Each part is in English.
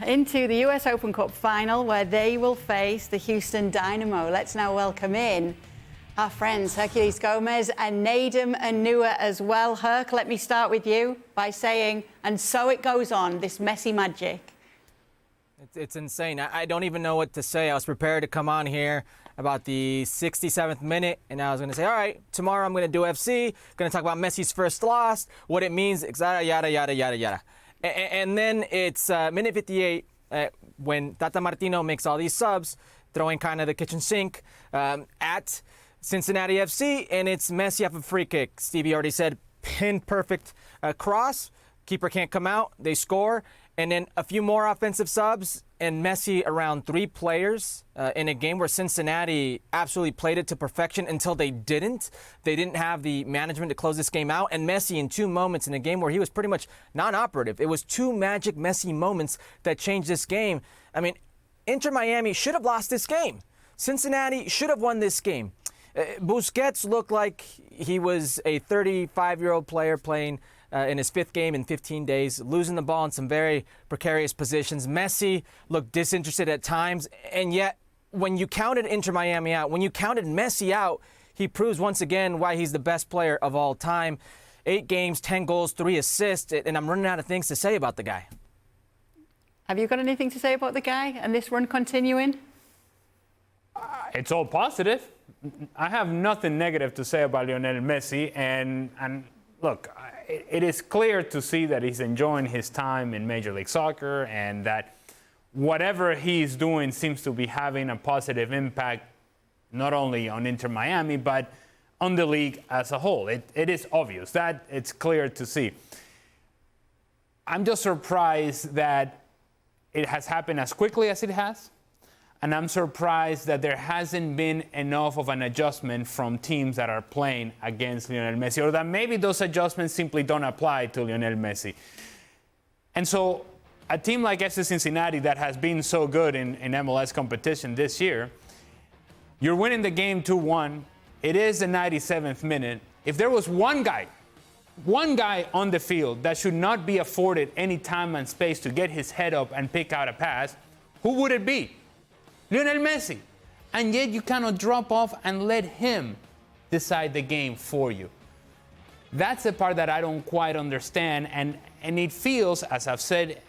into the US Open Cup final where they will face the Houston Dynamo. Let's now welcome in our friends Herculez Gomez and Nedum Onuoha as well. Herc, let me start with you by saying, and so it goes on, this Messi magic. It's insane. I don't even know what to say. I was prepared to come on here about the 67th minute, and I was going to say, all right, tomorrow I'm going to do FC, going to talk about Messi's first loss, what it means, yada, yada, yada, yada. And then it's minute 58 when Tata Martino makes all these subs, throwing kind of the kitchen sink at Cincinnati FC, and it's Messi off a free kick. Stevie already said, pin perfect cross. Keeper can't come out. They score. And then a few more offensive subs, and Messi around 3 players in a game where Cincinnati absolutely played it to perfection until they didn't. They didn't have the management to close this game out. And Messi in 2 moments in a game where he was pretty much non-operative. It was 2 magic Messi moments that changed this game. I mean, Inter Miami should have lost this game. Cincinnati should have won this game. Busquets looked like he was a 35-year-old player playing in his 5th game in 15 days, losing the ball in some very precarious positions. Messi looked disinterested at times, and yet when you counted Inter Miami out, when you counted Messi out, he proves once again why he's the best player of all time. 8 games, 10 goals, 3 assists, and I'm running out of things to say about the guy. Have you got anything to say about the guy and this run continuing? It's all positive. I have nothing negative to say about Lionel Messi, and look, it is clear to see that he's enjoying his time in Major League Soccer and that whatever he's doing seems to be having a positive impact not only on Inter Miami but on the league as a whole. It is obvious that it's clear to see. I'm just surprised that it has happened as quickly as it has. And I'm surprised that there hasn't been enough of an adjustment from teams that are playing against Lionel Messi, or that maybe those adjustments simply don't apply to Lionel Messi. And so a team like FC Cincinnati that has been so good in MLS competition this year, you're winning the game 2-1. It is the 97th minute. If there was one guy on the field that should not be afforded any time and space to get his head up and pick out a pass, who would it be? Lionel Messi. And yet you cannot drop off and let him decide the game for you. That's the part that I don't quite understand. And it feels, as I've said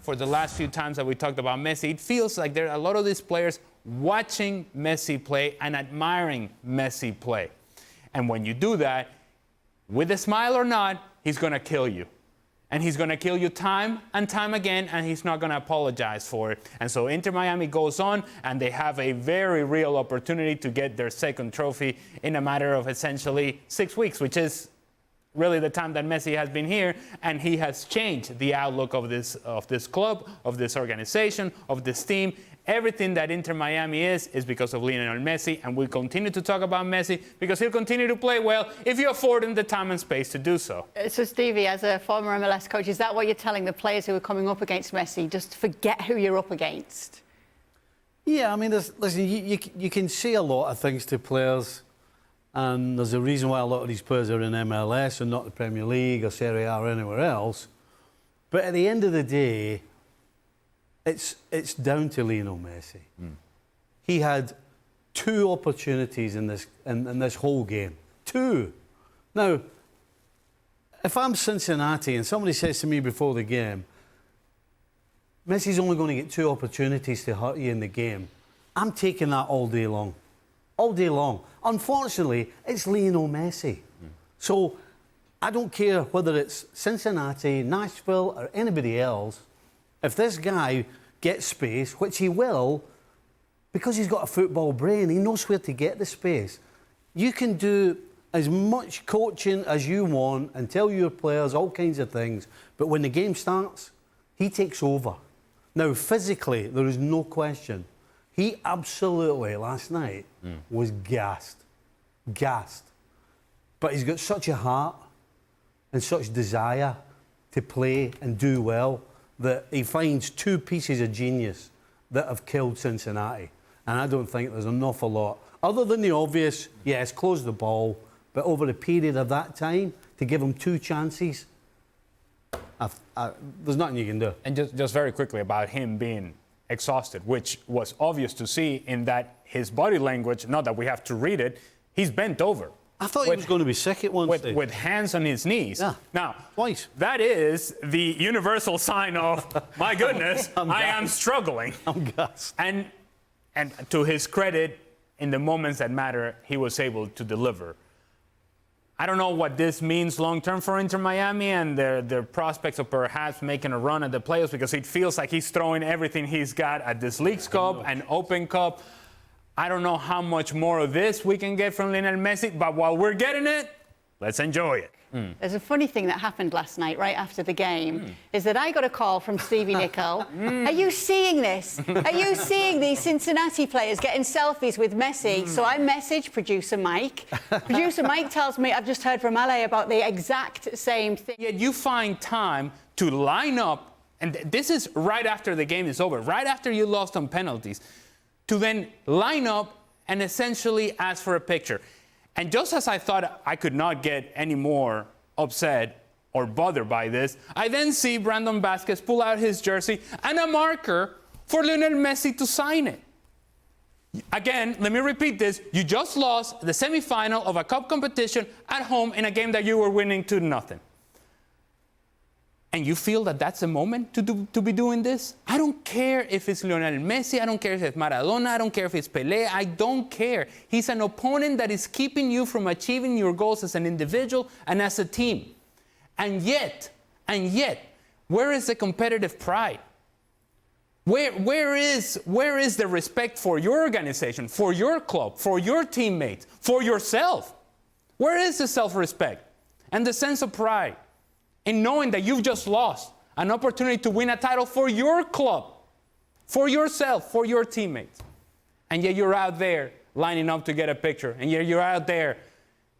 for the last few times that we talked about Messi, it feels like there are a lot of these players watching Messi play and admiring Messi play. And when you do that, with a smile or not, he's going to kill you. And he's going to kill you time and time again, and he's not going to apologize for it. And so Inter Miami goes on, and they have a very real opportunity to get their 2nd trophy in a matter of essentially 6 weeks, which is really the time that Messi has been here, and he has changed the outlook of this club, of this organization, of this team. Everything that Inter Miami is because of Lionel Messi, and we'll continue to talk about Messi because he'll continue to play well if you afford him the time and space to do so. So, Stevie, as a former MLS coach, is that what you're telling the players who are coming up against Messi? Just forget who you're up against? Yeah, I mean, listen, you can say a lot of things to players, and there's a reason why a lot of these players are in MLS and not the Premier League or Serie A or anywhere else. But at the end of the day, it's down to Lionel Messi. He had 2 opportunities in this whole game. 2. Now, if I'm Cincinnati and somebody says to me before the game, Messi's only going to get 2 opportunities to hurt you in the game, I'm taking that all day long. All day long. Unfortunately, it's Lionel Messi. So I don't care whether it's Cincinnati, Nashville, or anybody else. If this guy gets space, which he will, because he's got a football brain, he knows where to get the space. You can do as much coaching as you want and tell your players all kinds of things, but when the game starts, he takes over. Now, physically, there is no question. He absolutely, last night, was gassed. Gassed. But he's got such a heart and such desire to play and do well that he finds 2 pieces of genius that have killed Cincinnati. And I don't think there's an awful lot. Other than the obvious, yes, close the ball, but over a period of that time, to give him 2 chances, there's nothing you can do. And just very quickly about him being exhausted, which was obvious to see in that his body language, not that we have to read it, he's bent over. I thought he was going to be sick at one stage. With hands on his knees. Yeah. Now, Twice. that is the universal sign of, my goodness, I am struggling. I'm gassed. And to his credit, in the moments that matter, he was able to deliver. I don't know what this means long-term for Inter Miami and their prospects of perhaps making a run at the playoffs, because it feels like he's throwing everything he's got at this Leagues Cup and Open Cup. I don't know how much more of this we can get from Lionel Messi, but while we're getting it, let's enjoy it. There's a funny thing that happened last night, right after the game, is that I got a call from Stevie Nicol. Are you seeing this? Are you seeing these Cincinnati players getting selfies with Messi? So I messaged producer Mike. Producer Mike tells me, I've just heard from LA about the exact same thing. Yet you find time to line up, and this is right after the game is over, right after you lost on penalties, to then line up and essentially ask for a picture. And just as I thought I could not get any more upset or bothered by this, I then see Brandon Vasquez pull out his jersey and a marker for Lionel Messi to sign it. Again, let me repeat this. You just lost the semifinal of a cup competition at home in a game that you were winning 2-0. And you feel that that's a moment to be doing this? I don't care if it's Lionel Messi. I don't care if it's Maradona. I don't care if it's Pelé. I don't care. He's an opponent that is keeping you from achieving your goals as an individual and as a team. And yet, where is the competitive pride? Where is the respect for your organization, for your club, for your teammates, for yourself? Where is the self-respect and the sense of pride in knowing that you've just lost an opportunity to win a title for your club, for yourself, for your teammates? And yet you're out there lining up to get a picture, and yet you're out there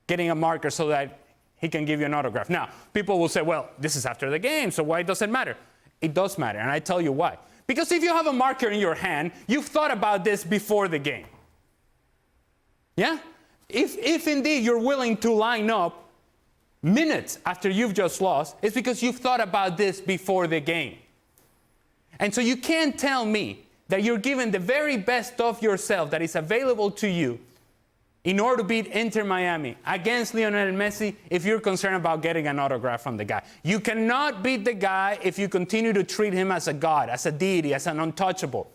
getting a marker so that he can give you an autograph. Now, people will say, well, this is after the game, so why does it matter? It does matter, and I tell you why. Because if you have a marker in your hand, you've thought about this before the game. Yeah? If indeed you're willing to line up minutes after you've just lost, it's because you've thought about this before the game. And so you can't tell me that you're giving the very best of yourself that is available to you in order to beat Inter Miami against Lionel Messi if you're concerned about getting an autograph from the guy. You cannot beat the guy if you continue to treat him as a god, as a deity, as an untouchable.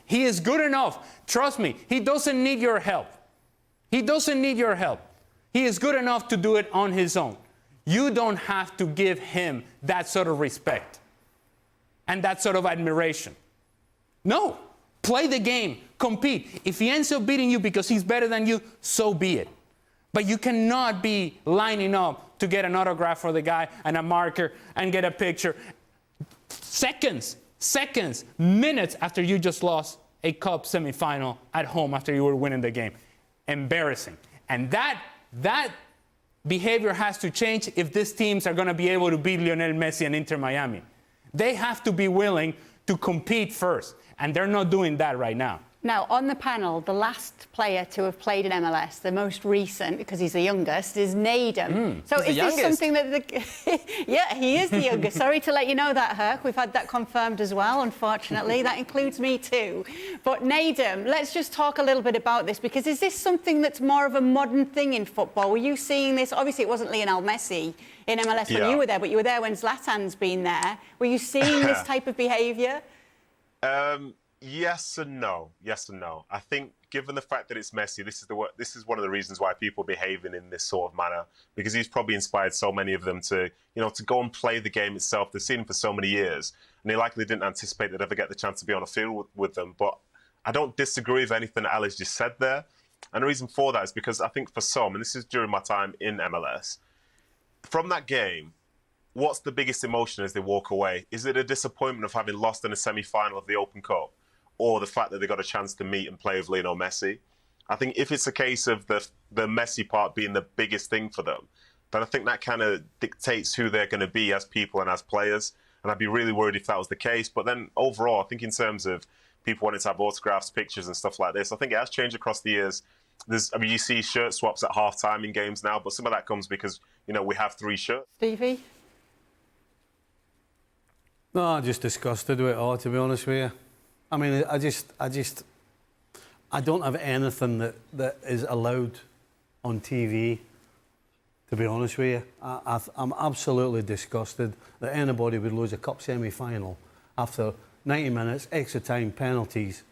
He is good enough. Trust me, he doesn't need your help. He doesn't need your help. He is good enough to do it on his own. You don't have to give him that sort of respect and that sort of admiration. No. Play the game. Compete. If he ends up beating you because he's better than you, so be it. But you cannot be lining up to get an autograph for the guy and a marker and get a picture seconds, minutes after you just lost a cup semifinal at home after you were winning the game. Embarrassing. And that behavior has to change if these teams are going to be able to beat Lionel Messi and Inter Miami. They have to be willing to compete first, and they're not doing that right now. Now, on the panel, the last player to have played in MLS, the most recent, because he's the youngest, is Nedum. So is this something that... yeah, he is the youngest. Sorry to let you know that, Herc. We've had that confirmed as well, unfortunately. That includes me too. But Nedum, let's just talk a little bit about this, because is this something that's more of a modern thing in football? Were you seeing this? Obviously, it wasn't Lionel Messi in MLS when you were there, but you were there when Zlatan's been there. Were you seeing this type of behaviour? Yes and no. Yes and no. I think, given the fact that it's Messi, this is one of the reasons why people are behaving in this sort of manner, because he's probably inspired so many of them to, to go and play the game itself. They've seen him for so many years, and they likely didn't anticipate they'd ever get the chance to be on a field with them. But I don't disagree with anything that Alice just said there. And the reason for that is because I think for some, and this is during my time in MLS, from that game, what's the biggest emotion as they walk away? Is it a disappointment of having lost in a semi-final of the Open Cup, or the fact that they got a chance to meet and play with Lionel Messi? I think if it's a case of the Messi part being the biggest thing for them, then I think that kind of dictates who they're going to be as people and as players. And I'd be really worried if that was the case. But then overall, I think in terms of people wanting to have autographs, pictures and stuff like this, I think it has changed across the years. You see shirt swaps at half-time in games now, but some of that comes because, we have 3 shirts. Stevie? No, I'm just disgusted with it all, to be honest with you. I mean, I don't have anything that is allowed on TV, to be honest with you. I'm absolutely disgusted that anybody would lose a cup semi-final after 90 minutes, extra time, penalties,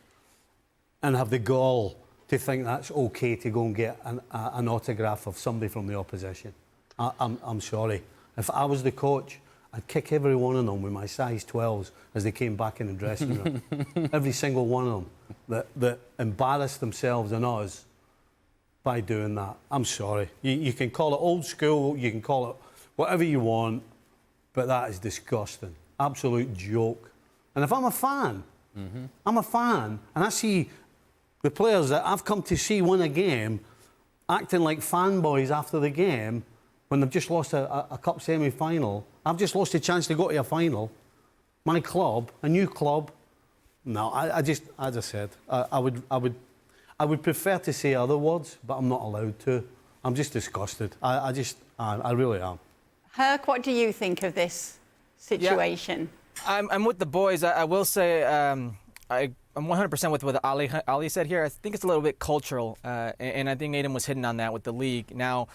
and have the gall to think that's okay to go and get an autograph of somebody from the opposition. I'm sorry. If I was the coach, I'd kick every one of them with my size 12s as they came back in the dressing room. Every single one of them that embarrassed themselves and us by doing that. I'm sorry. You can call it old school, you can call it whatever you want, but that is disgusting. Absolute joke. And if I'm a fan, I'm a fan, and I see the players that I've come to see win a game acting like fanboys after the game when they've just lost a cup semi-final. I've just lost a chance to go to a final. My club, a new club. No, I just, as I said, I would prefer to say other words, but I'm not allowed to. I'm just disgusted. I really am. Herc, what do you think of this situation? Yeah, I'm with the boys. I will say I'm 100% with what Ali said here. I think it's a little bit cultural, and I think Nedum was hitting on that with the league. Now,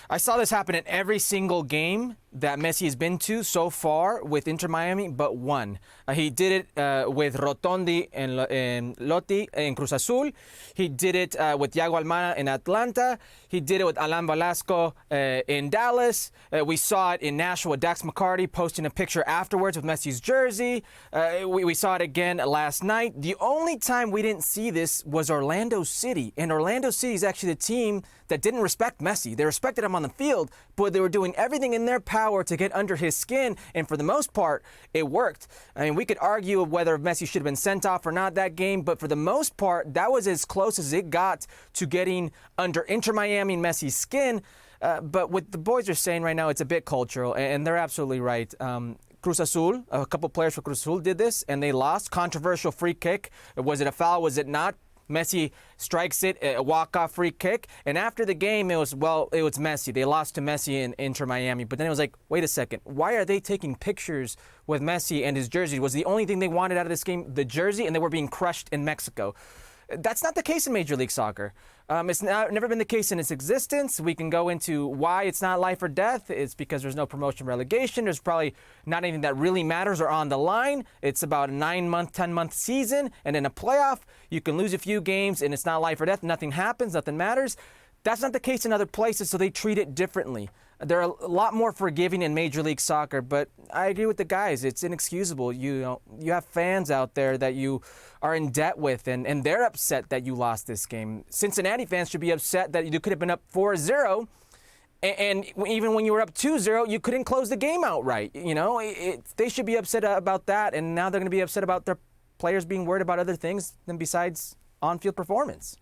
I saw this happen in every single game that Messi has been to so far with Inter Miami, but one. He did it with Rotondi and Lotti in Cruz Azul. He did it with Thiago Almada in Atlanta. He did it with Alan Velasco in Dallas. We saw it in Nashville with Dax McCarty posting a picture afterwards with Messi's jersey. We saw it again last night. The only time we didn't see this was Orlando City. And Orlando City is actually the team that didn't respect Messi. They respected him on the field, but they were doing everything in their power to get under his skin, and for the most part, it worked. I mean, we could argue whether Messi should have been sent off or not that game, but for the most part, that was as close as it got to getting under Inter Miami and Messi's skin. But what the boys are saying right now, it's a bit cultural, and they're absolutely right. Cruz Azul, a couple players for Cruz Azul did this, and they lost. Controversial free kick. Was it a foul? Was it not? Messi strikes it, a walk-off free kick. And after the game, it was Messi. They lost to Messi in Inter Miami. But then it was like, wait a second. Why are they taking pictures with Messi and his jersey? Was the only thing they wanted out of this game the jersey, and they were being crushed in Mexico? That's not the case in Major League Soccer. It's never been the case in its existence. We can go into why it's not life or death. It's because there's no promotion relegation. There's probably not anything that really matters or on the line. It's about a 9-month, 10-month season. And in a playoff, you can lose a few games and it's not life or death. Nothing happens. Nothing matters. That's not the case in other places, so they treat it differently. They're a lot more forgiving in Major League Soccer, but I agree with the guys. It's inexcusable. You have fans out there that you are in debt with, and they're upset that you lost this game. Cincinnati fans should be upset that you could have been up 4-0, and even when you were up 2-0, you couldn't close the game outright. They should be upset about that, and now they're going to be upset about their players being worried about other things than besides on-field performance.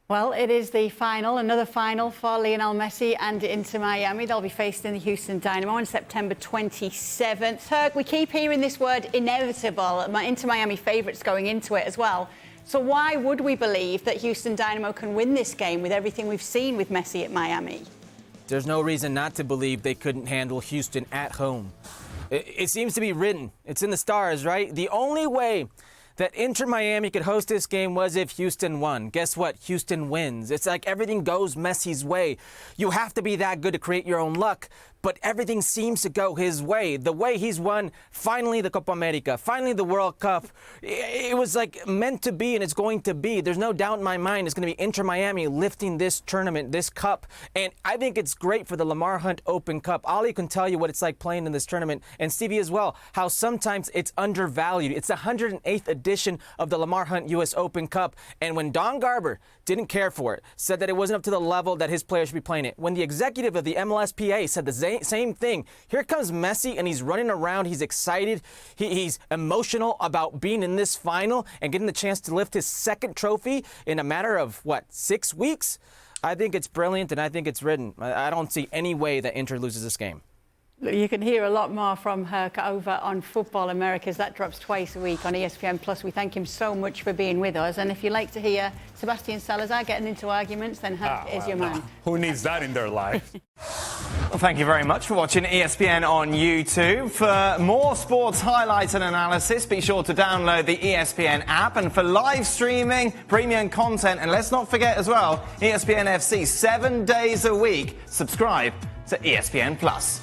Well, it is the final, another final for Lionel Messi and Inter Miami. They'll be faced in the Houston Dynamo on September 27th. Herc, we keep hearing this word inevitable. Inter Miami favourites going into it as well. So why would we believe that Houston Dynamo can win this game with everything we've seen with Messi at Miami? There's no reason not to believe they couldn't handle Houston at home. It seems to be written. It's in the stars, right? The only way that Inter Miami could host this game was if Houston won. Guess what? Houston wins. It's like everything goes Messi's way. You have to be that good to create your own luck, but everything seems to go his way. The way he's won, finally the Copa America, finally the World Cup. It was like meant to be, and it's going to be. There's no doubt in my mind it's going to be Inter Miami lifting this tournament, this cup. And I think it's great for the Lamar Hunt Open Cup. Ali can tell you what it's like playing in this tournament, and Stevie as well, how sometimes it's undervalued. It's the 108th edition of the Lamar Hunt U.S. Open Cup. And when Don Garber didn't care for it, said that it wasn't up to the level that his players should be playing it, when the executive of the MLSPA said the same thing, here comes Messi and he's running around, he's excited, he's emotional about being in this final and getting the chance to lift his second trophy in a matter of, 6 weeks? I think it's brilliant and I think it's written. I don't see any way that Inter loses this game. You can hear a lot more from Herc over on Football Americas. That drops twice a week on ESPN+. We thank him so much for being with us. And if you like to hear Sebastian Salazar getting into arguments, then Herc is your man. Who needs that in their life? Well, thank you very much for watching ESPN on YouTube. For more sports highlights and analysis, be sure to download the ESPN app. And for live streaming, premium content, and let's not forget as well, ESPN FC 7 days a week. Subscribe to ESPN Plus.